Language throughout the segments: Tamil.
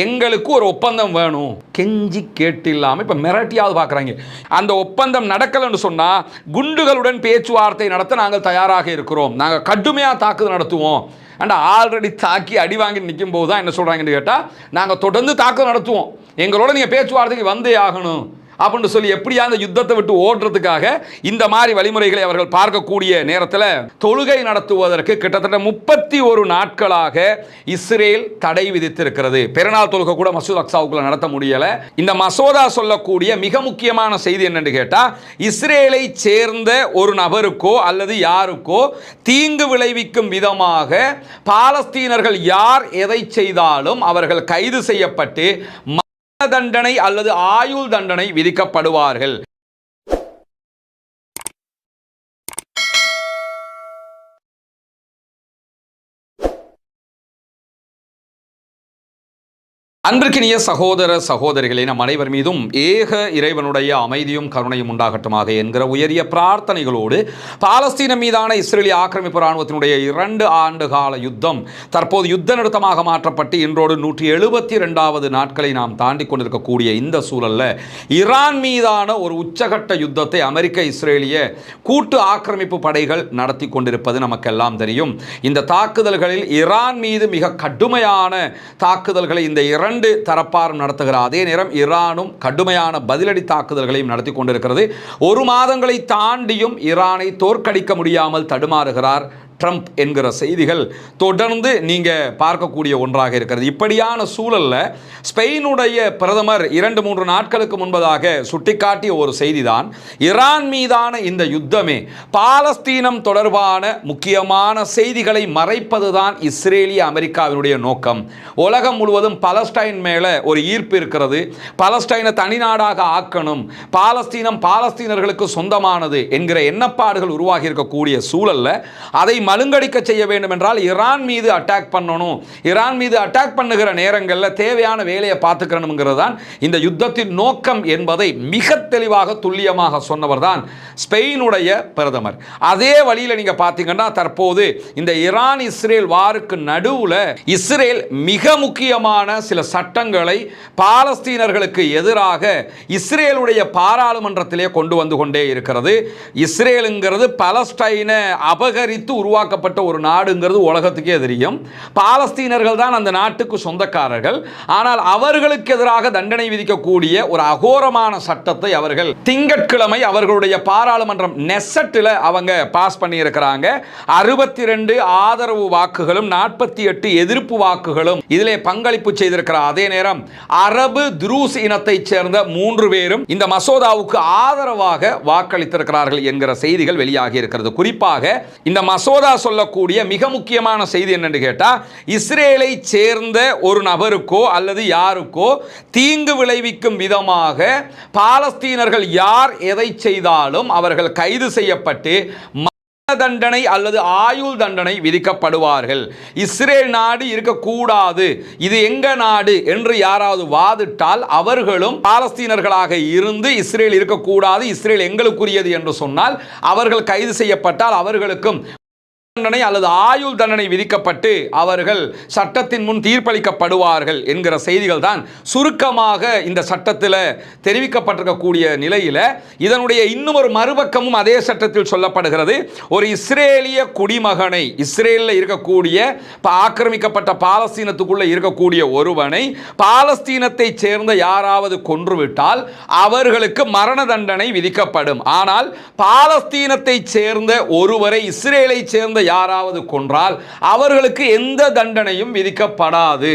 எங்களுக்கு ஒரு ஒப்பந்தம் வேணும் கெஞ்சி கேட்டு இல்லாமல் இப்போ மிரட்டியாவது பார்க்குறாங்க. அந்த ஒப்பந்தம் நடக்கலைன்னு சொன்னால் குண்டுகளுடன் பேச்சுவார்த்தை நடத்த நாங்கள் தயாராக இருக்கிறோம், நாங்கள் கடுமையாக தாக்குதல் நடத்துவோம். அண்ட் ஆல்ரெடி தாக்கி அடி வாங்கி நிற்கும் போது தான் என்ன சொல்கிறாங்கன்னு கேட்டால் நாங்கள் தொடர்ந்து தாக்குதல் நடத்துவோம், எங்களோட நீங்கள் பேச்சுவார்த்தைக்கு வந்தே ஆகணும் அப்படின்னு சொல்லி எப்படியா அந்த யுத்தத்தை விட்டு ஓடுறதுக்காக இந்த மாதிரி வழிமுறைகளை அவர்கள் பார்க்கக்கூடிய நேரத்தில் தொழுகை நடத்துவதற்கு கிட்டத்தட்ட 31 நாட்களாக இஸ்ரேல் தடை விதித்திருக்கிறது. பெருநாள் தொழுகை கூட மசூத் அக்ஸாவுக்குள்ள நடத்த முடியல. இந்த மசோதா சொல்லக்கூடிய மிக முக்கியமான செய்தி என்னன்னு கேட்டால், இஸ்ரேலை சேர்ந்த ஒரு நபருக்கோ அல்லது யாருக்கோ தீங்கு விளைவிக்கும் விதமாக பாலஸ்தீனர்கள் யார் எதை செய்தாலும் அவர்கள் கைது செய்யப்பட்டு தண்டனை அல்லது ஆயுள் தண்டனை விதிக்கப்படுவார்கள். அன்பிற்கினிய சகோதர சகோதரிகளே, நம் அனைவர் மீதும் ஏக இறைவனுடைய அமைதியும் கருணையும் உண்டாகட்டுமாக என்கிற உயரிய பிரார்த்தனைகளோடு பாலஸ்தீனம் மீதான இஸ்ரேலிய ஆக்கிரமிப்பு இராணுவத்தினுடைய 2 ஆண்டு கால யுத்தம் தற்போது யுத்த நிறுத்தமாக மாற்றப்பட்டு இன்றோடு 172வது நாட்களை நாம் தாண்டி கொண்டிருக்கக்கூடிய இந்த சூழலில் ஈரான் மீதான ஒரு உச்சகட்ட யுத்தத்தை அமெரிக்க இஸ்ரேலிய கூட்டு ஆக்கிரமிப்பு படைகள் நடத்தி கொண்டிருப்பது நமக்கெல்லாம் தெரியும். இந்த தாக்குதல்களில் ஈரான் மீது மிக கடுமையான தாக்குதல்களை இந்த தரப்பாரும் நடத்துகிறார். அதே நேரம் ஈரானும் கடுமையான பதிலடி தாக்குதல்களையும் நடத்தி கொண்டிருக்கிறது. 1 மாதங்களை தாண்டியும் ஈரானை தோற்கடிக்க முடியாமல் தடுமாறுகிறார் ட்ரம்ப் என்கிற செய்திகள் தொடர்ந்து நீங்கள் பார்க்கக்கூடிய ஒன்றாக இருக்கிறது. இப்படியான சூழலில் ஸ்பெயினுடைய பிரதமர் 2-3 நாட்களுக்கு முன்பதாக சுட்டிக்காட்டிய ஒரு செய்திதான், ஈரான் மீதான இந்த யுத்தமே பாலஸ்தீனம் தொடர்பான முக்கியமான செய்திகளை மறைப்பதுதான் இஸ்ரேலிய அமெரிக்காவினுடைய நோக்கம். உலகம் முழுவதும் பாலஸ்டைன் மேலே ஒரு ஈர்ப்பு இருக்கிறது, பாலஸ்டைனை தனிநாடாக ஆக்கணும், பாலஸ்தீனம் பாலஸ்தீனர்களுக்கு சொந்தமானது என்கிற எண்ணப்பாடுகள் உருவாகி இருக்கக்கூடிய சூழலில் அதை மழுங்கடிக்க செய்ய வேண்டும் என்றால் ஈரான் மீது அட்டாக் பண்ணணும், ஈரான் மீது அட்டாக் பண்ணுகிற நேரங்களில் தேவையான வேலையை பார்த்துக்கணுங்கிறது தான் இந்த யுத்தத்தின் நோக்கம் என்பதை மிக தெளிவாக துல்லியமாக சொன்னவர் தான் ஸ்பெயினுடைய பிரதமர். அதே வழியில் நீங்கள் பார்த்தீங்கன்னா தற்போது இந்த ஈரான் இஸ்ரேல் வாருக்கு நடுவில் இஸ்ரேல் மிக முக்கியமான சில சட்டங்களை பாலஸ்தீனர்களுக்கு எதிராக இஸ்ரேலுடைய பாராளுமன்றத்திலே கொண்டு வந்து கொண்டே இருக்கிறது. இஸ்ரேலுங்கிறது பாலஸ்டைனை அபகரித்து உருவாக்கப்பட்ட ஒரு நாடுங்கிறது உலகத்துக்கே தெரியும். பாலஸ்தீனர்கள் தான் அந்த நாட்டுக்கு சொந்தக்காரர்கள். ஆனால் அவர்களுக்கு எதிராக தண்டனை விதிக்கக்கூடிய ஒரு அகோரமான சட்டத்தை அவர்கள் திங்கட்கிழமை அவர்களுடைய பாராளுமன்றம் நெசட்டில் அவங்க பாஸ் பண்ணி இருக்கிறாங்க. 62 ஆதரவு வாக்குகளும் 48 எதிர்ப்பு வாக்குகளும் இதிலே பங்களிப்பு செய்திருக்கிறார். அதே நேரம் அரபு துருஸ் இனத்தைச் சேர்ந்த 3 பேரும் இந்த மசோதாவுக்கு ஆதரவாக வாக்களித்திருக்கிறார்கள் என்கிற செய்திகள் வெளியாகி இருக்கிறது. குறிப்பாக இந்த மசோதா சொல்லக்கூடிய மிக முக்கியமான செய்தி என்னன்னு கேட்டா, இஸ்ரேலை சேர்ந்த ஒரு நபருக்கோ அல்லது யாருக்கோ தீங்கு விளைவிக்கும் விதமாக பாலஸ்தீனர்கள் யார் எதை செய்தாலும் அவர்கள் கைது செய்யப்பட்டு தண்டனை அல்லது ஆயுள் தண்டனை விதிக்கப்படுவார்கள். இஸ்ரேல் நாடு இருக்கக்கூடாது, இது எங்க நாடு என்று யாராவது வாதிட்டால் அவர்களும் பாலஸ்தீனர்களாக இருந்து இஸ்ரேல் இருக்கக்கூடாது, இஸ்ரேல் எங்களுக்குரியது என்று சொன்னால் அவர்கள் கைது செய்யப்பட்டால் அவர்களுக்கும் தண்டனை அல்லது ஆயுள் தண்டனை விதிக்கப்பட்டு அவர்கள் சட்டத்தின் முன் தீர்ப்பளிக்கப்படுவார்கள் என்கிற செய்திகள் தான் சுருக்கமாக இந்த சட்டத்தில் தெரிவிக்கப்பட்டிருக்கக்கூடிய நிலையில் இதனுடைய இன்னும் ஒரு மறுபக்கமும் அதே சட்டத்தில் சொல்லப்படுகிறது. ஒரு இஸ்ரேலிய குடிமகனை, இஸ்ரேலில் இருக்கக்கூடிய ஆக்கிரமிக்கப்பட்ட பாலஸ்தீனத்துக்குள்ள இருக்கக்கூடிய ஒருவனை பாலஸ்தீனத்தை சேர்ந்த யாராவது கொன்றுவிட்டால் அவர்களுக்கு மரண தண்டனை விதிக்கப்படும். ஆனால் பாலஸ்தீனத்தை சேர்ந்த ஒருவரை இஸ்ரேலை சேர்ந்த யாராவது கொன்றால் அவர்களுக்கு எந்த தண்டனையும் விதிக்கப்படாது.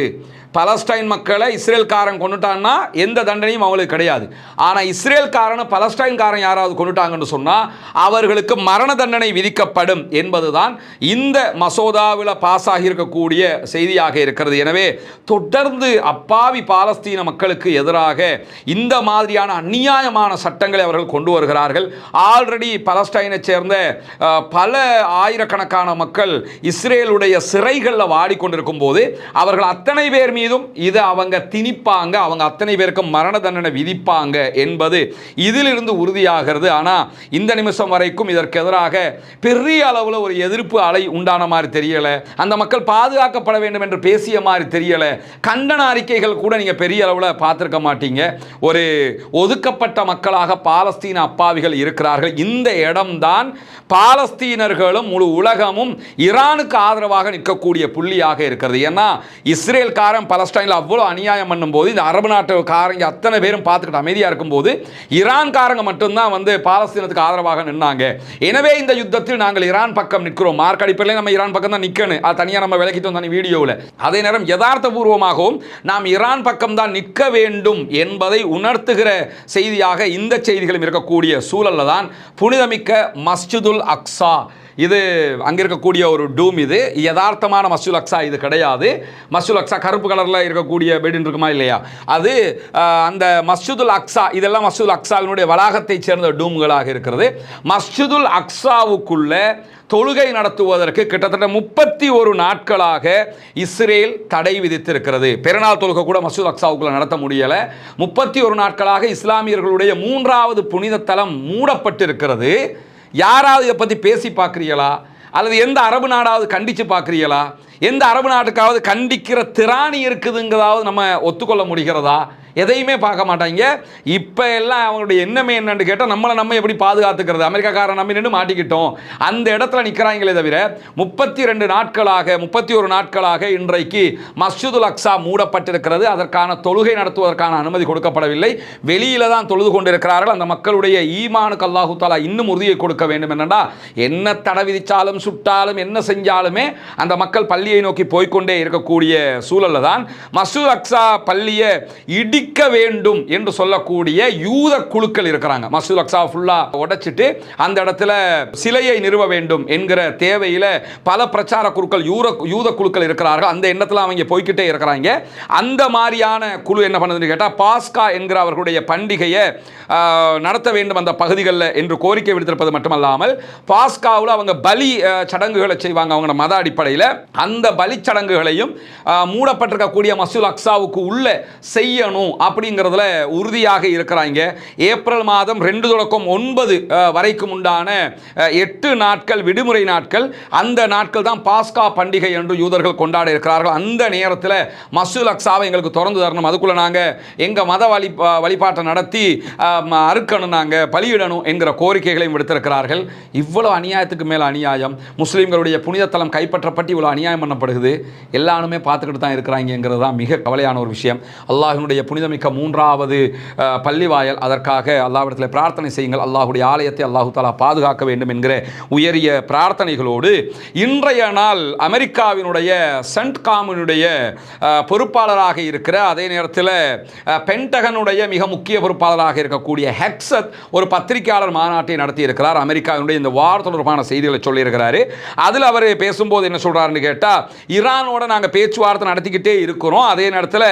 பலஸ்டைன் மக்களை இஸ்ரேல்காரன் கொண்டுட்டான்னா எந்த தண்டனையும் அவங்களுக்கு கிடையாது. ஆனால் இஸ்ரேல்காரனை பலஸ்டைன்காரன் யாராவது கொண்டுட்டாங்கன்னு சொன்னால் அவர்களுக்கு மரண தண்டனை விதிக்கப்படும் என்பதுதான் இந்த மசோதாவில் பாஸ் ஆகியிருக்கக்கூடிய செய்தியாக இருக்கிறது. எனவே தொடர்ந்து அப்பாவி பாலஸ்தீன மக்களுக்கு எதிராக இந்த மாதிரியான அநியாயமான சட்டங்களை அவர்கள் கொண்டு வருகிறார்கள். ஆல்ரெடி பலஸ்டைனை சேர்ந்த பல ஆயிரக்கணக்கான மக்கள் இஸ்ரேலுடைய சிறைகளில் வாடிக்கொண்டிருக்கும் போது அவர்கள் அத்தனை பேர் மீதும் இதை அவங்க திணிப்பாங்க, அவங்க அத்தனை பேருக்கும் மரண தண்டனை விதிப்பாங்க என்பது இதிலிருந்து உறுதியாகிறது. ஆனால் இந்த நிமிஷம் வரைக்கும் இதற்கு எதிராக பெரிய அளவில் ஒரு எதிர்ப்பு அலை உண்டான மாதிரி தெரியலை. அந்த மக்கள் பாதுகாக்கப்பட வேண்டும் என்று பேசிய மாதிரி தெரியலை. கண்டன அறிக்கைகள் கூட நீங்கள் பெரிய அளவில் பார்த்துருக்க மாட்டீங்க. ஒரு ஒதுக்கப்பட்ட மக்களாக பாலஸ்தீன அப்பாவிகள் இருக்கிறார்கள். இந்த இடம்தான் பாலஸ்தீனர்களும் முழு உலகமும் ஈரானுக்கு ஆதரவாக நிற்கக்கூடிய புள்ளியாக இருக்கிறது. ஏன்னா இஸ்ரேல்காரன் பலஸ்டைனில் அவ்வளோ அநியாயம் பண்ணும்போது இந்த அரபு நாட்டுக்காரங்க அத்தனை பேரும் பார்த்துக்கிட்டு அமைதியாக இருக்கும்போது ஈரான்காரங்க மட்டும்தான் வந்து பாலஸ்தீனத்துக்கு ஆதரவாக நின்னாங்க. எனவே இந்த யுத்தத்தில் நாங்கள் ஈரான் பக்கம் நிற்கிறோம். மார்க் அடிப்படையில் நம்ம ஈரான் பக்கம் தான் நிற்கணும். அது தனியாக நம்ம விளக்கிட்டு வந்தோம் வீடியோவில். அதே நேரம் யதார்த்தபூர்வமாகவும் நாம் ஈரான் பக்கம் தான் நிற்க வேண்டும் என்பதை உணர்த்துகிற செய்தியாக இந்த செய்திகளும் இருக்கக்கூடிய சூழலில் தான் புனிதமிக்க மஸ்ஜிதுல் அக்ஸா, இது அங்கே இருக்கக்கூடிய ஒரு டூம், இது யதார்த்தமான மஸ்ஜிதுல் அக்ஸா இது கிடையாது. மஸ்ஜிதுல் அக்ஸா கருப்பு கலரில் இருக்கக்கூடிய பெடின் இருக்குமா இல்லையா, அது அந்த மஸ்ஜிதுல் அக்ஸா, இதெல்லாம் மஸ்ஜிதுல் அக்ஸாவினுடைய வளாகத்தை சேர்ந்த டூம்களாக இருக்கிறது. மஸ்ஜிதுல் அக்ஸாவுக்குள்ள தொழுகை நடத்துவதற்கு கிட்டத்தட்ட 31 நாட்களாக இஸ்ரேல் தடை விதித்திருக்கிறது. பெருநாள் தொழுகை கூட மஸ்ஜிதுல் அக்ஸாவுக்குள்ள நடத்த முடியலை. 31 நாட்களாக இஸ்லாமியர்களுடைய 3வது புனித தலம் மூடப்பட்டிருக்கிறது. யாராவது இதை பற்றி பேசி பார்க்குறீங்களா? அல்லது எந்த அரபு நாடாவது கண்டித்து பார்க்குறீங்களா? எந்த அரபு நாட்டுக்காவது கண்டிக்கிற திராணி இருக்குதுங்கிறதாவது நம்ம ஒத்துக்கொள்ள முடிகிறதா? எதையுமே பார்க்க மாட்டாங்க. இப்போ எல்லாம் அவங்களுடைய எண்ணமே என்னன்னு கேட்டால் நம்ம எப்படி பாதுகாத்துக்கிறது, அமெரிக்காக்காரன் நம்பி நின்று மாட்டிக்கிட்டோம் அந்த இடத்துல நிற்கிறாங்களே தவிர 31 நாட்களாக இன்றைக்கு மஸ்ஜிதுல் அக்ஸா மூடப்பட்டிருக்கிறது. அதற்கான தொழுகை நடத்துவதற்கான அனுமதி கொடுக்கப்படவில்லை. வெளியில தான் தொழுது கொண்டிருக்கிறார்கள். அந்த மக்களுடைய ஈமானுக்கு அல்லாஹு தஆலா இன்னும் உறுதியை கொடுக்க வேண்டும். என்னன்னா, என்ன தடை விதிச்சாலும் சுட்டாலும் என்ன செஞ்சாலுமே அந்த மக்கள் பள்ளியை நோக்கி போய்கொண்டே இருக்கக்கூடிய சூழல்ல தான் மஸ்ஜிதுல் அக்ஸா பள்ளியை இடிக்க வேண்டும் என்று சொல்லக்கூடிய யூத குழுக்கள் இருக்கிறாங்க. மஸ்ஜிதுல் அக்ஸா ஃபுல்லா உடைச்சிட்டு அந்த இடத்துல சிலையை நிறுவ வேண்டும் என்கிற தேவையில பல பிரச்சார குழுக்கள் யூத குழுக்கள் இருக்கிறார்கள். அந்த எண்ணத்தில் அவங்க போய்கிட்டே இருக்கிறாங்க. அந்த மாதிரியான குழு என்ன பண்ணுதுன்னு கேட்டால், பாஸ்கா என்கிற அவர்களுடைய பண்டிகையை நடத்த வேண்டும் அந்த பகுதிகளில் என்று கோரிக்கை விடுத்திருப்பது மட்டுமல்லாமல், பாஸ்காவில் அவங்க பலி சடங்குகளை செய்வாங்க அவங்க மத அடிப்படையில். அந்த பலி சடங்குகளையும் மூடப்பட்டிருக்கக்கூடிய மஸ்ஜிதுல் அக்ஸாவுக்கு உள்ள செய்யணும் அப்படிங்கிறதுல உறுதியாக இருக்கிறாங்க. ஏப்ரல் மாதம் 2 தொடக்கம் 9 வரைக்கும் உண்டான 8 நாட்கள் விடுமுறை நாட்கள். அந்த நாட்கள் தான் பாஸ்கா பண்டிகை என்று யூதர்கள் கொண்டாட இருக்கிறார்கள். அந்த நேரத்தில் மஸ்ஜிதுல் அக்ஸாவை எங்களுக்கு திறந்து தரணும், அதுக்குள்ள நாங்கள் எங்கள் மத வழிபாட்டை நடத்தி அறுக்கணும், நாங்கள் பலியிடணும் என்கிற கோரிக்கைகளையும் விடுத்திருக்கிறார்கள். இவ்வளவு அநியாயத்துக்கு மேலே அநியாயம். முஸ்லீம்களுடைய புனித தலம் கைப்பற்றப்பட்டு இவ்வளோ அநியாயம் பண்ணப்படுகிறது. எல்லாருமே பார்த்துக்கிட்டு தான் இருக்கிறாங்கிறது தான் மிக கவலையான ஒரு விஷயம். அல்லாஹ்வினுடைய புனிதமிக்க 3வது பள்ளிவாயல், அதற்காக அல்லாஹ்விடத்தில் பிரார்த்தனை செய்யுங்கள். அல்லாஹுடைய ஆலயத்தை அல்லாஹு தஆலா பாதுகாக்க வேண்டும் என்கிற உயரிய பிரார்த்தனைகளோடு இன்றைய நாள் அமெரிக்காவினுடைய சென்ட்காமினுடைய பொறுப்பாளராக இருக்கிற, அதே நேரத்தில் பென்டகனுடைய மிக முக்கிய பொறுப்பாளராக இருக்கக்கூடிய ஹெக்ஸத் ஒரு பத்திரிகையாளர் மாநாட்டை நடத்தி இருக்கிறார். அமெரிக்காவினுடைய இந்த வார் தொடர்பான செய்திகளை சொல்லியிருக்கிறாரு. அதில் அவர் பேசும்போது என்ன சொல்றாருன்னு கேட்டால், ஈரானோட நாங்கள் பேச்சுவார்த்தை நடத்திக்கிட்டே இருக்கிறோம், அதே நேரத்தில்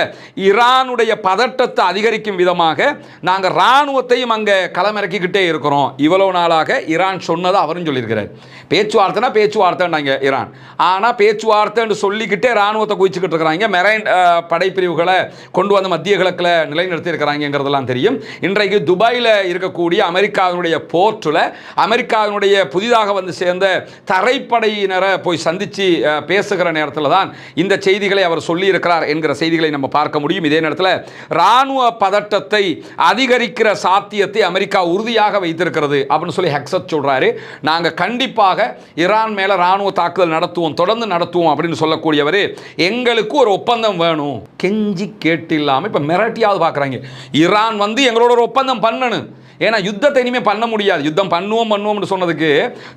ஈரானுடைய பதட்டத்தை அதிகரிக்கும் விதமாக நாங்கள் இராணுவத்தையும் அங்கே களமிறக்கிக்கிட்டே இருக்கிறோம். இவ்வளவு நாளாக ஈரான் சொன்னதை அவரும் சொல்லியிருக்கிறார். பேச்சுவார்த்தைன்னாங்க ஈரான், ஆனால் பேச்சுவார்த்தைன்னு சொல்லிக்கிட்டே இராணுவத்தை குவிச்சுக்கிட்டு இருக்கிறாங்க. மெரைன் படைப்பிரிவுகளை கொண்டு வந்து மத்திய கிழக்கில் நிலைநிறுத்தி இருக்கிறாங்கிறதெல்லாம் தெரியும். இன்றைக்கு துபாயில் இருக்கக்கூடிய அமெரிக்காவினுடைய போர்ட்டில் அமெரிக்காவினுடைய புதிதாக வந்து சேர்ந்த தரைப்படையினரை போய் சந்தித்து பேசுகிற நேரத்தில் தான் இந்த செய்திகளை அவர் சொல்லியிருக்கிறார் என்கிற செய்திகளை நம்ம பார்க்க முடியும். இதே நேரத்தில் இராணுவ பதட்டத்தை அதிகரிக்கிற சாத்தியத்தை அமெரிக்கா உறுதியாக வைத்திருக்கிறது அப்படின்னு சொல்லி ஹெக்ஸத் சொல்றாரு. நாங்கள் கண்டிப்பாக ஈரான் மேல இராணுவ தாக்குதல் நடத்துவோம், தொடர்ந்து நடத்துவோம் அப்படின்னு சொல்லக்கூடியவர். எங்களுக்கு ஒரு ஒப்பந்தம் வேணும், கெஞ்சி கேட்டு இல்லாமல் இப்போ மிரட்டியாவது பார்க்குறாங்க. ஈரான் வந்து எங்களோட ஒரு ஒப்பந்தம் பண்ணணும். ஏன்னா யுத்தத்தை இனிமேல் பண்ண முடியாது. யுத்தம் பண்ணுவோம்னு சொன்னதுக்கு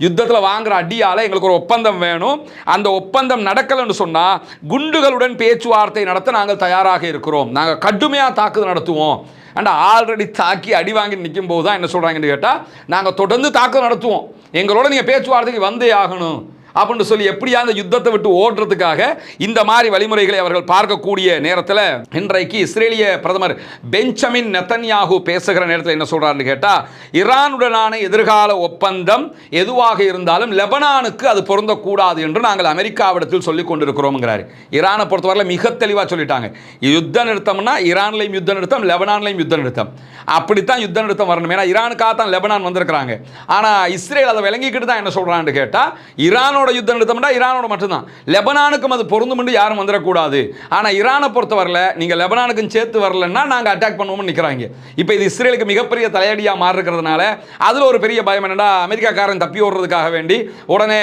யுத்தத்தில் வாங்குற அடியால் எங்களுக்கு ஒரு ஒப்பந்தம் வேணும். அந்த ஒப்பந்தம் நடக்கலைன்னு சொன்னால் குண்டுகளுடன் பேச்சுவார்த்தை நடத்த நாங்கள் தயாராக இருக்கிறோம், நாங்கள் கடுமையாக தாக்குதல் நடத்துவோம். அண்ட் ஆல்ரெடி தாக்கி அடி வாங்கி நிற்கும் போது தான் என்ன சொல்கிறாங்கன்னு கேட்டால், நாங்கள் தொடர்ந்து தாக்குதல் நடத்துவோம், எங்களோட நீங்கள் பேச்சுவார்த்தைக்கு வந்தே ஆகணும் அப்படின்னு சொல்லி எப்படியா அந்த யுத்தத்தை விட்டு ஓடுறதுக்காக இந்த மாதிரி வழிமுறைகளை அவர்கள் பார்க்கக்கூடிய நேரத்தில் இன்றைக்கு இஸ்ரேலிய பிரதமர் பெஞ்சமின் நெத்தன்யாகு பேசுகிற நேரத்தில் என்ன சொல்றாருன்னு கேட்டா, ஈரானுடனான எதிர்கால ஒப்பந்தம் எதுவாக இருந்தாலும் லெபனானுக்கு அது பொருந்தக்கூடாது என்று நாங்கள் அமெரிக்காவிடத்தில் சொல்லிக் கொண்டிருக்கிறோம்ங்கிறாரு. ஈரானை பொறுத்தவரை மிக தெளிவாக சொல்லிட்டாங்க, யுத்த நிறுத்தம்னா ஈரான்லையும் யுத்த நிறுத்தம், லெபனான்லையும் யுத்த நிறுத்தம். அப்படித்தான் யுத்த நிறுத்தம் வரணும். ஏன்னா ஈரானுக்காக தான் லெபனான் வந்திருக்கிறாங்க. ஆனா இஸ்ரேல் அதை விளங்கிக்கிட்டு தான் என்ன சொல்றான்னு கேட்டா, ஈரானோட யுத்த நிறுத்தம்னா ஈரானோட மட்டும்தான், லெபனானுக்கும் அது பொருந்தும் என்று யாரும் வந்துடக்கூடாது. ஆனா ஈரானை பொறுத்தவரையில் நீங்க லெபனானுக்கும் சேர்த்து வரலன்னா நாங்க அட்டாக் பண்ணுவோம்னு நிற்கிறாங்க. இப்போ இது இஸ்ரேலுக்கு மிகப்பெரிய தலையடியா மாறி இருக்கிறதுனால அதுல ஒரு பெரிய பயம் என்னடா, அமெரிக்காக்காரன் தப்பி ஓடுறதுக்காக வேண்டி உடனே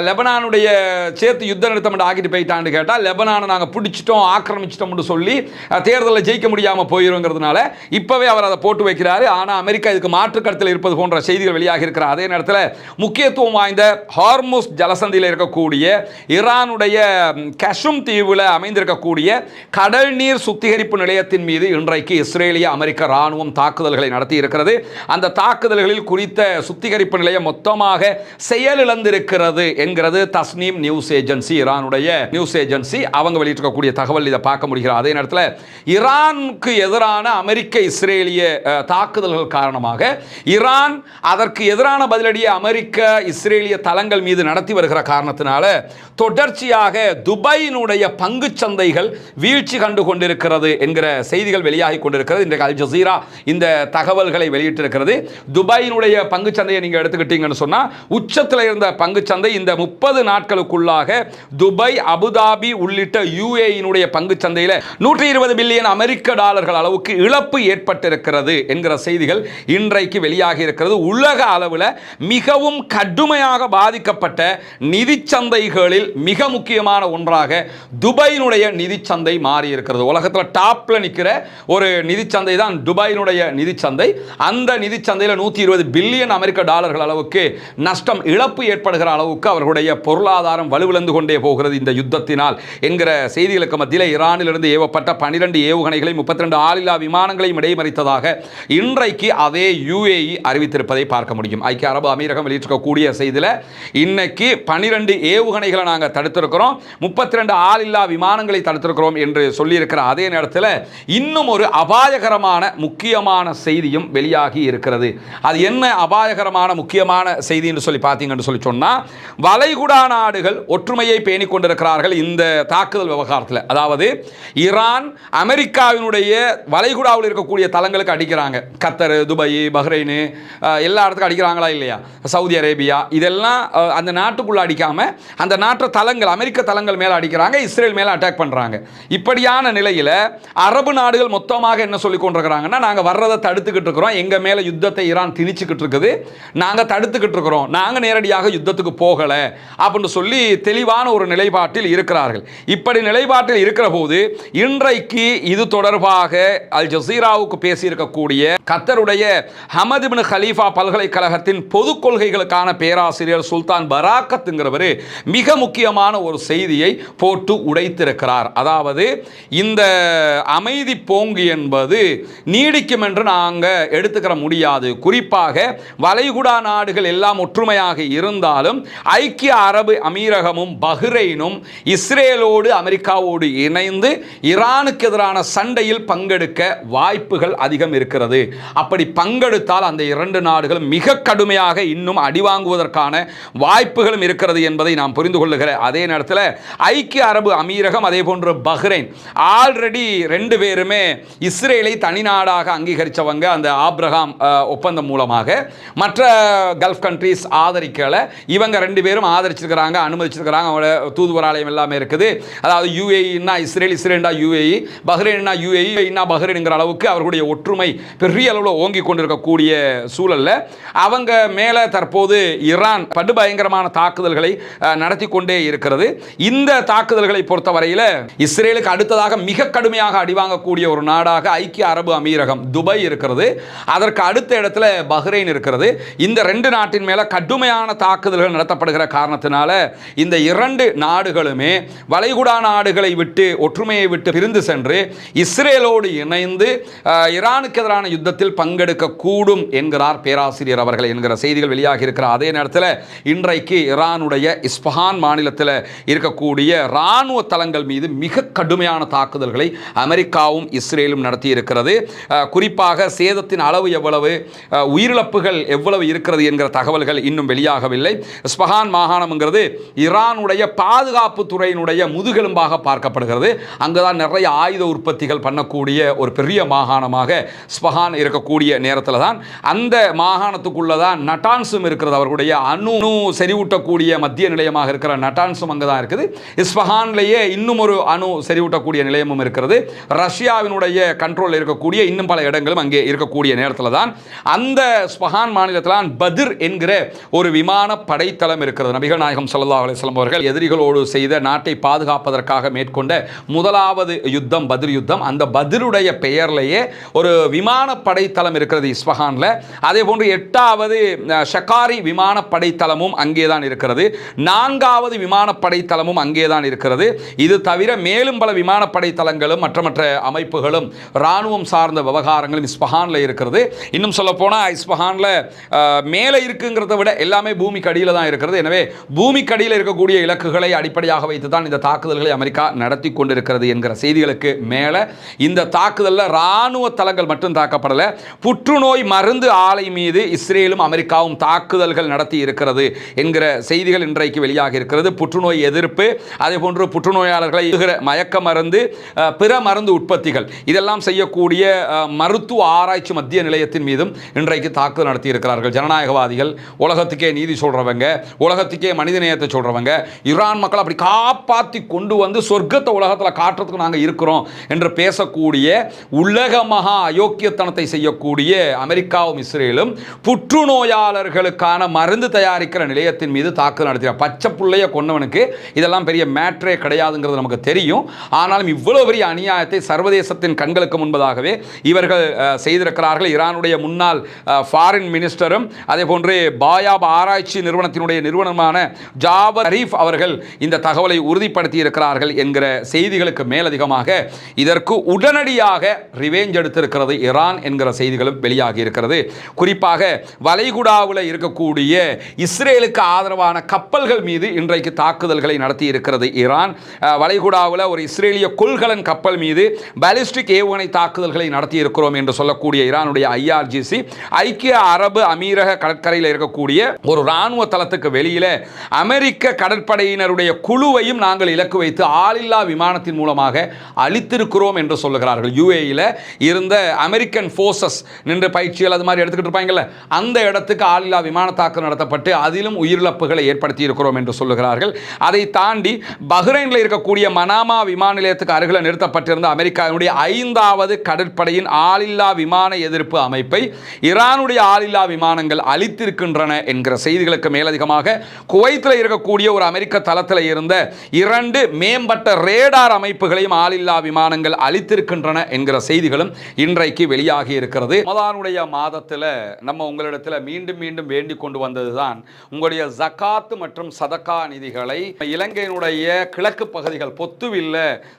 லெபனானுடைய சேர்த்து யுத்த நிறுத்தம் ஆக்கிட்டு போயிட்டான்னு கேட்டா, லெபனானை நாங்க பிடிச்சிட்டோம் ஆக்கிரமிச்சிட்டோம்னு சொல்லி தேர்தலில் ஜெயிக்க முடியாம போயிருங்கிறதுனால இப்பவே அவர் அதை போட்டு வைக்கிறாரு. ஆனா அமெரிக்கா இதுக்கு மாற்று கருத்தில் இருப்பது போன்ற செய்திகள் வெளியாக இருக்கிற அதே நேரத்தில் முக்கியத்துவம் வாய்ந்த ஹார்முஸ் ஜலசந்தியில் இருக்கக்கூடிய ஈரானுடைய கஷும் தீவில் அமைந்திருக்கக்கூடிய கடல் நீர் சுத்திகரிப்பு நிலையத்தின் மீது இன்றைக்கு இஸ்ரேலிய அமெரிக்க ராணுவம் தாக்குதல்களை நடத்தி இருக்கிறது. அந்த தாக்குதல்களில் குறித்த சுத்திகரிப்பு நிலையம் மொத்தமாக செயலிழந்திருக்கிறது என்கிறது தஸ்னீம் நியூஸ் ஏஜென்சி, ஈரானுடைய நியூஸ் ஏஜென்சி. அவங்க வெளியிட்டிருக்கக்கூடிய தகவல் இதை பார்க்க முடிகிறது. அதே நேரத்தில் ஈரானுக்கு எதிரான அமெரிக்க இஸ்ரேலிய தாக்குதல்கள் காரணமாக ஈரான் அதற்கு எதிரான பதிலடியை அமெரிக்க இஸ்ரேலிய தளங்கள் மீது நடத்தி வருகிற காரணத்தினால தொடர்ச்சியாக துபாயினுடைய பங்கு சந்தைகள் வீழ்ச்சி கண்டு கொண்டிருக்கிறது என்கிற செய்திகள் வெளியாகி கொண்டிருக்கிறது. இன்றைக்கு அல் ஜசீரா இந்த தகவல்களை வெளியிட்டிருக்கிறது. துபாயினுடைய பங்கு சந்தையை நீங்க எடுத்துக்கிட்டீங்கன்னு சொன்னா, உச்சத்தில் இருந்த பங்கு சந்தை இந்த 30 நாட்களுக்குள்ளாக துபாய், அபுதாபி உள்ளிட்ட யுஏஇனுடைய பங்கு சந்தையில் 120 பில்லியன் அமெரிக்க டாலர்கள் அளவுக்கு இழப்பு ஏற்பட்டிருக்கிறது என்கிற செய்திகள் இன்றைக்கு வெளியாகி இருக்கிறது. உலக அளவில் மிகவும் கடுமையாக பாதிக்கப்பட்ட நிதி சந்தைகளில் மிக முக்கியமான ஒன்றாக துபாயினுடைய நிதி சந்தை மாறி இருக்கிறது. உலகத்தில் டாப்ல நிற்கிற ஒரு நிதி சந்தை தான் துபாயினுடைய நிதி சந்தை. அந்த நிதி சந்தையில் 120 பில்லியன் அமெரிக்க டாலர்கள் அளவுக்கு நஷ்டம், இழப்பு ஏற்படுகிற அளவுக்கு அவர்களுடைய பொருளாதாரம் வலுவிழந்து கொண்டே போகிறது இந்த யுத்தத்தினால் என்கிற செய்திகளுக்கு மத்தியில் ஈரானிலிருந்து ஏவப்பட்ட 12 ஏவுகணைகளை 32 ஆளில்லா விமானங்களையும் இடைமறித்ததாக இன்றைக்கு அதே யுஏஇ அறிவித்திருப்பதை பார்க்க முடியும். ஐக்கிய அரபு அமீரகம் வெளியிட்டிருக்கக்கூடிய செய்தியில் இன்னைக்கு 12 ஏவுகணைகளை நாங்கள் தடுத்திருக்கிறோம், 32 ஆளில்லா விமானங்களை தடுத்திருக்கிறோம் என்று சொல்லியிருக்கிற அதே நேரத்தில் இன்னும் ஒரு அபாயகரமான முக்கியமான செய்தியும் வெளியாகி இருக்கிறது. அது என்ன அபாயகரமான முக்கியமான செய்தி என்று சொல்லி பார்த்தீங்கன்னு சொல்லி சொன்னால், வளைகுடா நாடுகள் ஒற்றுமையை பேணிக் கொண்டிருக்கிறார்கள் இந்த தாக்குதல் விவகாரத்தில். அதாவது ஈரான் அமெரிக்காவினுடைய வளைகுடாவில் இருக்கக்கூடிய தளங்களுக்கு அடிக்கிறாங்க. கத்தர், துபாய், பஹ்ரைனு எல்லா இடத்துக்கும் அடிக்கிறாங்களா இல்லையா, சவுதி அரேபியா, இதெல்லாம் அந்த நாட்டுக்குள்ள அடிக்காம அந்த நாட்டு தளங்கள், அமெரிக்க தளங்கள் மேலே அடிக்கிறாங்க, இஸ்ரேல் மேலே அட்டாக் பண்ணுறாங்க. இப்படியான நிலையில் அரபு நாடுகள் மொத்தமாக என்ன சொல்லி கொண்டிருக்கிறாங்கன்னா, நாங்கள் வர்றதை தடுத்துக்கிட்டு இருக்கிறோம், எங்கள் மேலே யுத்தத்தை ஈரான் திணிச்சுக்கிட்டு இருக்குது, நாங்கள் தடுத்துக்கிட்டு இருக்கிறோம், நாங்கள் நேரடியாக யுத்தத்துக்கு போகலை அப்படின்னு சொல்லி தெளிவான ஒரு நிலைப்பாட்டில் இருக்கிறார்கள். இப்படி நிலைப்பாட்டில் இருக்கிற போது இன்றைக்கு இது தொடர்பாக அல் ஜசீராவுக்கு பேசியிருக்கக்கூடிய கத்தருடைய ஹமது பின் ஹலீஃபா பல்கலைக்கழகத்தின் பொது கொள்கைகளுக்கான பேராசிரியர் சுல்தான் பராக்கத்துங்கிறவர் மிக முக்கியமான ஒரு செய்தியை போட்டு உடைத்திருக்கிறார். அதாவது இந்த அமைதி போங்கு என்பது நீடிக்கும் என்று நாங்கள் எடுத்துக்கிற முடியாது. குறிப்பாக வளைகுடா நாடுகள் எல்லாம் ஒற்றுமையாக இருந்தாலும் ஐக்கிய அரபு அமீரகமும் பஹ்ரைனும் இஸ்ரேலோடு அமெரிக்காவோடு இணைந்து ஈரானுக்கு எதிரான சண்டையில் பங்கெடுக்க வாய்ப்புகள் அதிகம் இருக்கிறது. அப்படி பங்கெடுத்தால் அந்த 2 நாடுகளும் மிக கடுமையாக இன்னும் அடிவாங்குவதற்கான வாய்ப்புகளும் இருக்கிறது என்பதை நாம் புரிந்து கொள்ளுகிற அதே நேரத்தில் ஐக்கிய அரபு அமீரகம் அதே போன்று பஹ்ரைன் ஆல்ரெடி 2 பேருமே இஸ்ரேலை தனிநாடாக அங்கீகரித்தவங்க. அந்த ஆப்ரஹாம் ஒப்பந்தம் மூலமாக மற்ற கல்ஃப் கண்ட்ரீஸ் ஆதரிக்கலை, இவங்க 2 பேரும் ஆதரிச்சிருக்கிறாங்க, அனுமதிச்சிருக்கிறாங்க. அவங்களோட தூதுவராலயம் எல்லாமே இருக்குது. அதாவது யுஏஇன்னா இஸ்ரேல், இஸ்ரேல்னா யுஏஇ, பஹ்ரைன்னா யுஏஇன்னா பஹ்ரைன்ங்கிற அளவுக்கு அவர்களுடைய ஒற்றுமை பெரிய அளவில் ஓங்கி கொண்டிருக்கக்கூடிய சூழல்ல அவங்க மேலே தற்போது ஈரான் படுபயங்கரமான தாக்குதல்களை நடத்தி கொண்டே இருக்கிறது. இந்த தாக்குதல்களை பொறுத்தவரையில் இஸ்ரேலுக்கு அடுத்ததாக மிக கடுமையாக அடிவாங்கக்கூடிய ஒரு நாடாக ஐக்கிய அரபு அமீரகம் துபாய் இருக்கிறது. அதற்கு அடுத்த இடத்துல பஹ்ரைன் இருக்கிறது. இந்த 2 நாட்டின் மேல கடுமையான தாக்குதல்கள் நடத்தப்படுகிற காரணத்தினால இந்த 2 நாடுகளுமே வளைகுடா நாடுகளை விட்டு ஒற்றுமையை விட்டு பிரிந்து சென்று இஸ்ரேலோடு இணைந்து ஈரானுக்கு எதிரான யுத்தத்தில் பங்கெடுக்க கூடும் என்கிறார் பேராசிரியர் அவர்கள் என்கிற செய்திகள் வெளியாகி இருக்கிற அதே நேரத்தில் இன்றைக்கு ஈரான் ஈரானுடைய இஸ்பஹான் மாநிலத்தில் இருக்கக்கூடிய இராணுவ தளங்கள் மீது மிக கடுமையான தாக்குதல்களை அமெரிக்காவும் இஸ்ரேலும் நடத்தி இருக்கிறது. குறிப்பாக சேதத்தின் அளவு எவ்வளவு, உயிரிழப்புகள் எவ்வளவு இருக்கிறது என்கிற தகவல்கள் இன்னும் வெளியாகவில்லை. இஸ்பஹான் மாகாணம்ங்கிறது ஈரானுடைய பாதுகாப்பு துறையினுடைய முதுகெலும்பாக பார்க்கப்படுகிறது. அங்குதான் நிறைய ஆயுத உற்பத்திகள் பண்ணக்கூடிய ஒரு பெரிய மாகாணமாக இஸ்பஹான் இருக்கக்கூடிய நேரத்தில் தான் அந்த மாகாணத்துக்குள்ளதான் நட்டான்ஸும் இருக்கிறது. அவர்களுடைய அணு செறிவூட்டக்கூடிய மத்திய நிலையமாக இருக்கிற நட்டான்ஸும் அங்கே தான் இருக்குது. இஸ்பஹான்லேயே இன்னும் ஒரு அணு செறிவூட்டக்கூடிய நிலையமும் இருக்கிறது. ரஷ்யாவினுடைய கண்ட்ரோல் இருக்கக்கூடிய இன்னும் பல இடங்களும் அங்கே இருக்கக்கூடிய நேரத்தில் தான் அந்த இஸ்பஹான் மாநிலத்தில் பத்ர் என்கிற ஒரு விமான படைத்தளம் இருக்கிறது. நபிகள் நாயகம் ஸல்லல்லாஹு அலைஹி வஸல்லம் அவர்கள் எதிரிகளோடு செய்த நாட்டை பாதுகாப்பதற்காக மேற்கொண்ட முதலாவது யுத்தம் பத்ர் யுத்தம். அந்த பத்ருடைய பெயர்லேயே ஒரு விமான படைத்தளம் இருக்கிறது இஸ்பஹானில். அதே போன்று 8வது ஷகாரி விமான படைத்தளமும் அங்கே தான் இருக்கிறது. 4வது விமான படைத்தளமும் அங்கே தான் இருக்கிறது. இது தவிர மேலும் பல விமான படைத்தளங்களும் மற்ற அமைப்புகளும் இராணுவம் சார்ந்த விவகாரங்களும் இஸ்பஹானில் இருக்கிறது. இன்னும் சொல்ல போனால் இஸ்பஹானில் மேலே இருக்குங்கிறத விட எல்லாமே பூமிக்கு அடியில் தான் இருக்கிறது. எனவே பூமிக்கு அடியில் இருக்கக்கூடிய இலக்குகளை அடிப்படையாக வைத்து தான் இந்த தாக்குதல்களை அமெரிக்கா நடத்தி கொண்டிருக்கிறது என்கிற செய்திகளுக்கு மேலே இந்த தாக்குதலில் இராணுவ தளங்கள் மட்டும் தாக்கப்படலை. புற்றுநோய் மருந்து ஆலை மீது இஸ்ரேலும் அமெரிக்காவும் தாக்குதல்கள் நடத்தி இருக்கிறது என்கிற செய்திகள் இன்றைக்கு வெளியாக இருக்கிறது. புற்றுநோய் எதிர்ப்பு, அதே போன்று புற்றுநோயாளர்களை மயக்க மருந்து, பிற மருந்து உற்பத்திகள் இதெல்லாம் செய்யக்கூடிய மருத்துவ ஆராய்ச்சி மத்திய நிலையத்தின் மீதும் இன்றைக்கு தாக்குதல் நடத்தி இருக்கிறார்கள். ஜனநாயகவாதிகள், உலகத்துக்கே நீதி சொல்றவங்க, உலகத்துக்கே மனிதநேயத்தை சொல்றவங்க, ஈரான் மக்கள் அப்படி காப்பாற்றி கொண்டு வந்து சொர்க்கத்தை உலகத்தில் காட்டுறதுக்கு நாங்கள் இருக்கிறோம் என்று பேசக்கூடிய உலக மகா அயோக்கியத்தனத்தை செய்யக்கூடிய அமெரிக்காவும் இஸ்ரேலும் புற்றுநோயாளர்களுக்கான மருந்து தயாரிக்கிற நிலையத்தின் மீது தாக்குதல் நடத்தினார். பச்சை புள்ளைய கொண்டவனுக்கு இதெல்லாம் பெரிய மேட்ரே கிடையாதுங்கிறது நமக்கு தெரியும். ஆனாலும் இவ்வளவு பெரிய அநியாயத்தை சர்வதேசத்தின் கண்களுக்கு முன்பதாகவே இவர்கள் செய்திருக்கிறார்கள். ஈரானுடைய முன்னாள் ஃபாரின் மினிஸ்டரும் அதே போன்று பாயாப் ஆராய்ச்சி நிறுவனத்தினுடைய நிறுவனமான ஜாபர் அரீஃப் அவர்கள் இந்த தகவலை உறுதிப்படுத்தி இருக்கிறார்கள் என்கிற செய்திகளுக்கு மேலதிகமாக இதற்கு உடனடியாக ரிவேஞ்ச் எடுத்திருக்கிறது ஈரான் என்கிற செய்திகளும் வெளியாகி இருக்கிறது. குறிப்பாக வளைகுடாவில் இருக்கக்கூடிய இஸ்ரேலுக்கு ஆதரவான கப்பல்கள் மீது இன்றைக்கு தாக்குதல்களை நடத்தி இருக்கிறது ஈரான். வளைகுடாவில் ஒரு இஸ்ரேலிய கொள்கலன் கப்பல் மீது பாலிஸ்டிக் ஏவுகணை தாக்குதல்களை நடத்தி இருக்கிறோம் என்று சொல்லக்கூடிய ஈரானுடைய IRGC ஐக்கிய அரபு அமீரக கடற்கரையில் இருக்கக்கூடிய ஒரு இராணுவ தளத்துக்கு வெளியில அமெரிக்க கடற்படையினருடைய குழுவையும் நாங்கள் இலக்கு வைத்து ஆளில்லா விமானத்தின் மூலமாக அழித்திருக்கிறோம் என்று சொல்லுகிறார்கள். UAE இருந்த அமெரிக்கன் போர்சஸ் நின்று பயிற்சிகள் அது மாதிரி எடுத்துக்கிட்டு இருப்பாங்கல்ல, அந்த இடத்துக்கு ஆளில்லா விமான தாக்குதல் நடத்தப்பட்டு அதிலும் உயிரிழப்புகளை ஏற்படுத்தி இருக்கிறோம் என்று சொல்லுகிறார்கள். அதை தாண்டி பஹ்ரைனில் இருக்கக்கூடிய மனாமா விமான நிலையத்துக்கு அருகில் நிறுத்தப்பட்டிருந்த அமெரிக்காவினுடைய 5வது கடற்படையின் ஆளில்லா விமான எதிர்ப்பு அமைப்பை ஈரானுடைய ஆளில்லா விமானங்கள் அழித்திருக்கின்றன என்கிற செய்திகளுக்கு மேலதிகமாக குவைத்தில் இருக்கக்கூடிய ஒரு அமெரிக்க தளத்தில் இருந்த 2 மேம்பட்ட ரேடார் அமைப்புகளையும் ஆளில்லா விமானங்கள் அழித்திருக்கின்றன என்கிற செய்திகளும் இன்றைக்கு வெளியாகி இருக்கிறது. ரமதானுடைய மாதத்தில் நம்ம உங்களிடத்தில் மீண்டும் மீண்டும் வேண்டிக் கொண்டு வந்ததுதான் உங்களுடைய ஜகாத் மற்றும் சதகா நிதிகளை இலங்கையினுடைய கிழக்கு பகுதிகள் பொத்துவில்ல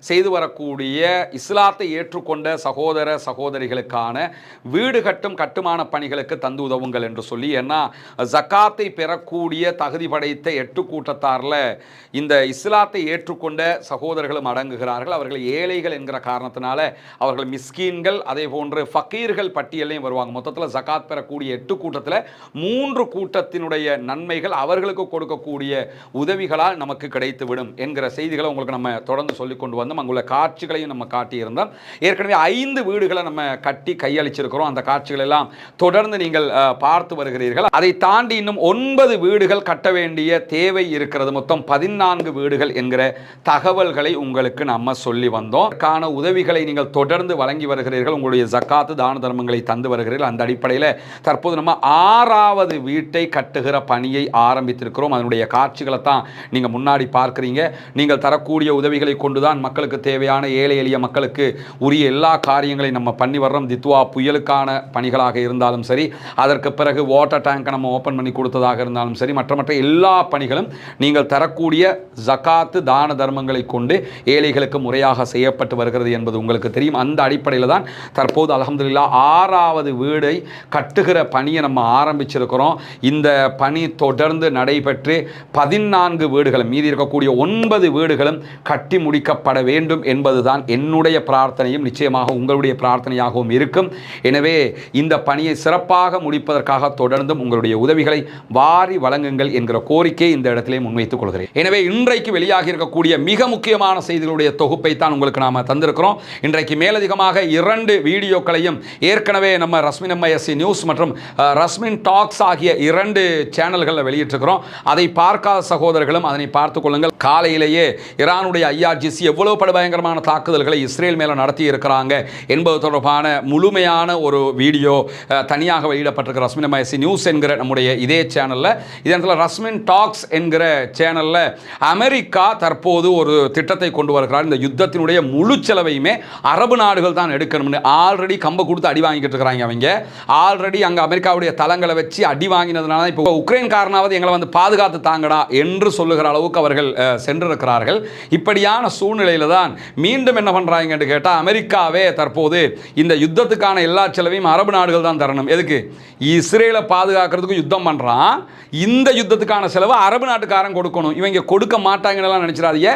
செய்து வரக்கூடிய இஸ்லாத்தை ஏற்றுக்கொண்ட சகோதர சகோதரிகளுக்கான வீடு கட்டும் கட்டுமான பணிகளுக்கு தந்து உதவுங்கள் என்று சொல்லி. ஏன்னா ஜகாத்தை பெறக்கூடிய தகுதி படைத்த 8 கூட்டத்தாரில் இந்த இஸ்லாத்தை ஏற்றுக்கொண்ட சகோதரர்களும் அடங்குகிறார்கள். அவர்கள் ஏழைகள் என்கிற காரணத்தினால அவர்கள் மிஸ்கீன்கள் அதே போன்று ஃபக்கீர்கள் பட்டியலையும் வருவாங்க. மொத்தத்தில் ஜகாத் பெறக்கூடிய 8 கூட்டத்தில் 3 கூட்டத்தினுடைய நன்மைகள் அவர்களுக்கு கொடுக்கக்கூடிய உதவிகளால் நமக்கு கிடைத்துவிடும் என்கிற செய்திகளை உங்களுக்கு நம்ம தொடர்ந்து சொல்லிக் கொண்டு வந்தோம். அங்குள்ள காட்சிகளையும் நம்ம காட்டியிருந்தோம். ஏற்கனவே 5 வீடுகளை நம்ம கட்டி கையளிச்சிருக்கிறோம். அந்த காட்சிகள் எல்லாம் தொடர்ந்து நீங்கள் பார்த்து வருகிறீர்கள். அதை தாண்டி இன்னும் 9 வீடுகள் கட்ட வேண்டிய தேவை இருக்கிறது. மொத்தம் 14 வீடுகள் என்கிற தகவல்களை உங்களுக்கு நம்ம சொல்லி வந்தோம். அதற்கான உதவிகளை நீங்கள் தொடர்ந்து வழங்கி வருகிறீர்கள். உங்களுடைய ஜக்காத்து தான தர்மங்களை தந்து வருகிறீர்கள். அந்த அடிப்படையில் தற்போது நம்ம 6வது வீட்டை கட்டுகிற பணியை ஆரம்பித்திருக்கிறோம். அதனுடைய காட்சிகளை தான் நீங்கள் முன்னாடி பார்க்குறீங்க. நீங்கள் தரக்கூடிய உதவிகளை கொண்டுதான் மக்களுக்கு தேவையான ஏழை எளிய மக்களுக்கு உரிய எல்லா காரியங்களையும் நம்ம பண்ணி வர்றோம். தித்வா புயலுக்கான பணிகளாக இருந்தாலும் சரி, அதற்கு பிறகு வாட்டர் டேங்கை நம்ம ஓப்பன் பண்ணி கொடுத்ததாக இருந்தாலும் சரி, மற்ற எல்லா பணிகளும் நீங்கள் தரக்கூடிய ஜகாத்து தான தர்மங்களை கொண்டு ஏழைகளுக்கு முறையாக செய்யப்பட்டு வருகிறது என்பது உங்களுக்கு தெரியும். அந்த அடிப்படையில் தான் தற்போது அல்ஹம்துலில்லாஹ் 6வது வீடை கட்டுகிற பணியை நம்ம ஆரம்பிச்சிருக்கிறோம். இந்த பணி தொடர்ந்து நடை நடைபெற்று 14 வீடுகளும் மீதி இருக்கக்கூடிய 9 வீடுகளும் கட்டி முடிக்கப்பட வேண்டும் என்பதுதான் என்னுடைய பிரார்த்தனையும் நிச்சயமாக உங்களுடைய பிரார்த்தனையாகவும் இருக்கும். எனவே இந்த பணியை சிறப்பாக முடிப்பதற்காக தொடர்ந்தும் உங்களுடைய உதவிகளை வாரி வழங்குங்கள் என்கிற கோரிக்கையை இந்த இடத்திலே முன்வைத்துக் கொள்கிறேன். எனவே இன்றைக்கு வெளியாகி இருக்கக்கூடிய மிக முக்கியமான செய்திகளுடைய தொகுப்பை தான் உங்களுக்கு நாம தந்திருக்கிறோம். இன்றைக்கு மேலதிகமாக 2 வீடியோக்களையும் ஏற்கனவே நம்ம ரஸ்மின் MISC நியூஸ் மற்றும் ரஸ்மின் டாக்ஸ் ஆகிய 2 சேனல்களில் வெளியிட்டிருக்கிறோம். அதை பார்க்காத சகோதரர்களும் அதனை பார்த்துக் கொள்ளுங்கள். காலையிலேயே ஈரானுடைய IRGC எவ்வளவு படுபயங்கரமான தாக்குதல்களை இஸ்ரேல் மேல நடத்தி இருக்கிறாங்க என்பது தொடர்பான முழுமையான ஒரு வீடியோ தனியாக வெளியிடப்பட்டிருக்கிற ரஸ்மின் MISC நியூஸ் என்கிற நம்முடைய இதே சேனல்ல, இதே ரஸ்மின் டாக்ஸ் என்கிற சேனல்ல அமெரிக்கா தற்போது ஒரு திட்டத்தை கொண்டு வருகிறார். இந்த யுத்தத்தினுடைய முழு செலவையுமே அரபு நாடுகள் தான் எடுக்கணும்னு ஆல்ரெடி கம்ப கொடுத்து அடி வாங்கிட்டு இருக்காங்க. அவங்க ஆல்ரெடி அங்க அமெரிக்காவுடைய தளங்களை வச்சு அடி வாங்கினதுனால இப்போ உக்ரைன் காரணாவது எங்களை வந்து பாதுகாத்து தாங்கடா என்று சொல்லுகிற அளவுக்கு அவர்கள் சென்றிருக்கிறார்கள். இப்படியான சூழ்நிலையில தான் மீண்டும் என்ன பண்றாங்க என்று கேட்டால் அமெரிக்காவே தற்போது இந்த யுத்தத்துக்கான எல்லா செலவையும் அரபு நாடுகள் தான் தரணும். எதுக்கு? இஸ்ரேலை பாதுகாக்கிறதுக்கு யுத்தம் பண்றான். இந்த யுத்தத்துக்கான செலவு அரபு நாட்டுக்காரன் கொடுக்கணும். இவங்க கொடுக்க மாட்டாங்கன்னு நினைச்சிடாதீங்க.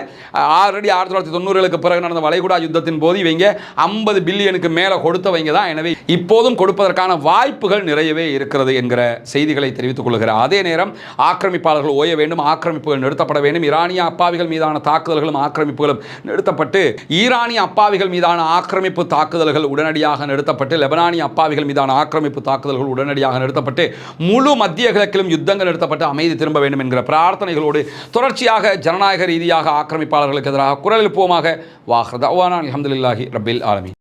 ஆல்ரெடி 1990களுக்கு பிறகு நடந்த வளைகுடா யுத்தத்தின் போது இவங்க 50 பில்லியனுக்கு மேல கொடுத்தவங்க தான். எனவே இப்போதும் கொடுப்பதற்கான வாய்ப்புகள் நிறையவே இருக்கிறது என்கிற செய்திகளை தெரிவித்துக் கொள்கிறார். அதே நேரம் ஆக்கிரமிப்பாளர்கள் ஓய வேண்டும், ஆக்கிரமிப்புகள் நிறுத்தப்பட வேண்டும். ஈரானிய அப்பாவிகள் மீதான தாக்குதல்களும் ஆக்கிரமிப்புகளும் நிறுத்தப்பட்டு ஈரானிய அப்பாவிகள் மீதான ஆக்கிரமிப்பு தாக்குதல்கள் உடனடியாக நிறுத்தப்பட்டு லெபனானிய அப்பாவிகள் மீதான ஆக்கிரமிப்பு தாக்குதல்கள் உடனடியாக நிறுத்தப்பட்டு முழு மத்திய கிழக்கிலும் யுத்தங்கள் நிறுத்தப்பட்டு அமைதி திரும்ப வேண்டும் என்கிற பிரார்த்தனைகளோடு தொடர்ச்சியாக ஜனநாயக ரீதியாக ஆக்கிரமிப்பாளர்களுக்கு எதிராக குரல் எழுப்புவோமாக. வாஹ்ரதவானா அல்ஹம்துலில்லாஹி ரப்பில் ஆலமீன்.